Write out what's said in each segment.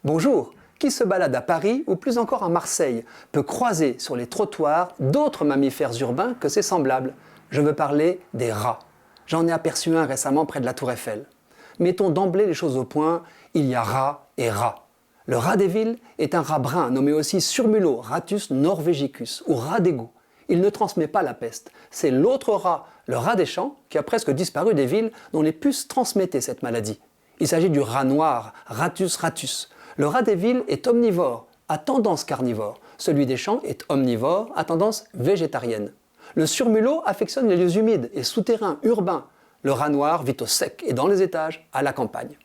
Bonjour, qui se balade à Paris ou plus encore à Marseille peut croiser sur les trottoirs d'autres mammifères urbains que ses semblables. Je veux parler des rats. J'en ai aperçu un récemment près de la Tour Eiffel. Mettons d'emblée les choses au point, il y a rat et rat. Le rat des villes est un rat brun nommé aussi surmulot, Rattus norvegicus, ou rat d'égout. Il ne transmet pas la peste. C'est l'autre rat, le rat des champs, qui a presque disparu des villes, dont les puces transmettaient cette maladie. Il s'agit du rat noir, Rattus ratus. Le rat des villes est omnivore, à tendance carnivore. Celui des champs est omnivore, à tendance végétarienne. Le surmulot affectionne les lieux humides et souterrains, urbains. Le rat noir vit au sec et dans les étages, à la campagne.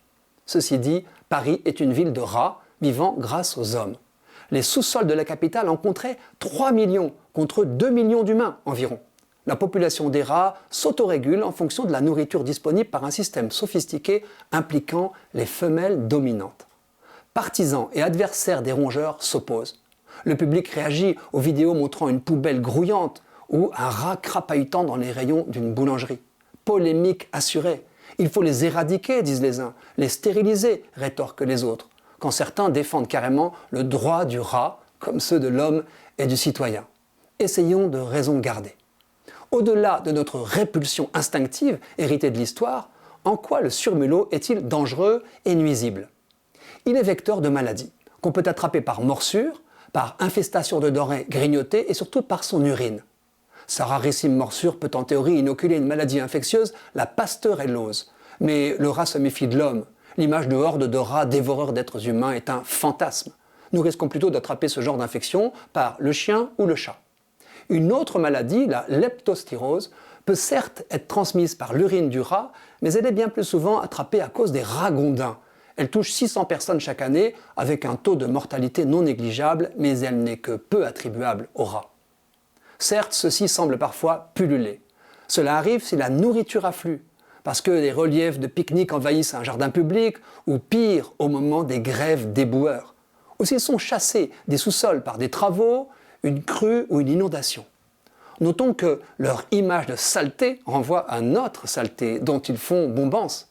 Ceci dit, Paris est une ville de rats vivant grâce aux hommes. Les sous-sols de la capitale en compteraient 3 millions contre 2 millions d'humains environ. La population des rats s'autorégule en fonction de la nourriture disponible par un système sophistiqué impliquant les femelles dominantes. Partisans et adversaires des rongeurs s'opposent. Le public réagit aux vidéos montrant une poubelle grouillante ou un rat crapahutant dans les rayons d'une boulangerie. Polémique assurée. Il faut les éradiquer, disent les uns, les stériliser, rétorquent les autres, quand certains défendent carrément le droit du rat, comme ceux de l'homme et du citoyen. Essayons de raison garder. Au-delà de notre répulsion instinctive, héritée de l'histoire, en quoi le surmulot est-il dangereux et nuisible ? Il est vecteur de maladies, qu'on peut attraper par morsure, par infestation de denrées grignotées et surtout par son urine. Sa rarissime morsure peut en théorie inoculer une maladie infectieuse, la pasteurellose. Mais le rat se méfie de l'homme. L'image de hordes de rats dévoreurs d'êtres humains est un fantasme. Nous risquons plutôt d'attraper ce genre d'infection par le chien ou le chat. Une autre maladie, la leptospirose, peut certes être transmise par l'urine du rat, mais elle est bien plus souvent attrapée à cause des ragondins. Elle touche 600 personnes chaque année, avec un taux de mortalité non négligeable, mais elle n'est que peu attribuable aux rats. Certes, ceux-ci semblent parfois pulluler. Cela arrive si la nourriture afflue, parce que les reliefs de pique-nique envahissent un jardin public, ou pire, au moment des grèves d'éboueurs. Ou s'ils sont chassés des sous-sols par des travaux, une crue ou une inondation. Notons que leur image de saleté renvoie à notre saleté dont ils font bombance.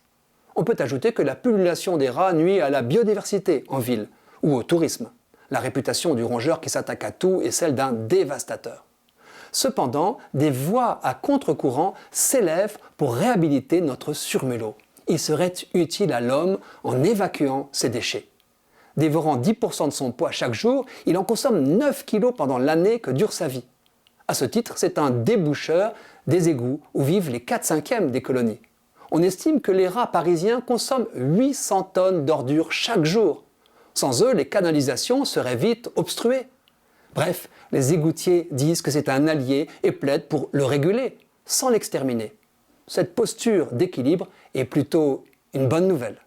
On peut ajouter que la pullulation des rats nuit à la biodiversité en ville ou au tourisme. La réputation du rongeur qui s'attaque à tout est celle d'un dévastateur. Cependant, des voix à contre-courant s'élèvent pour réhabiliter notre surmulot. Il serait utile à l'homme en évacuant ses déchets. Dévorant 10% de son poids chaque jour, il en consomme 9 kg pendant l'année que dure sa vie. À ce titre, c'est un déboucheur des égouts où vivent les 4/5 des colonies. On estime que les rats parisiens consomment 800 tonnes d'ordures chaque jour. Sans eux, les canalisations seraient vite obstruées. Bref, les égoutiers disent que c'est un allié et plaident pour le réguler, sans l'exterminer. Cette posture d'équilibre est plutôt une bonne nouvelle.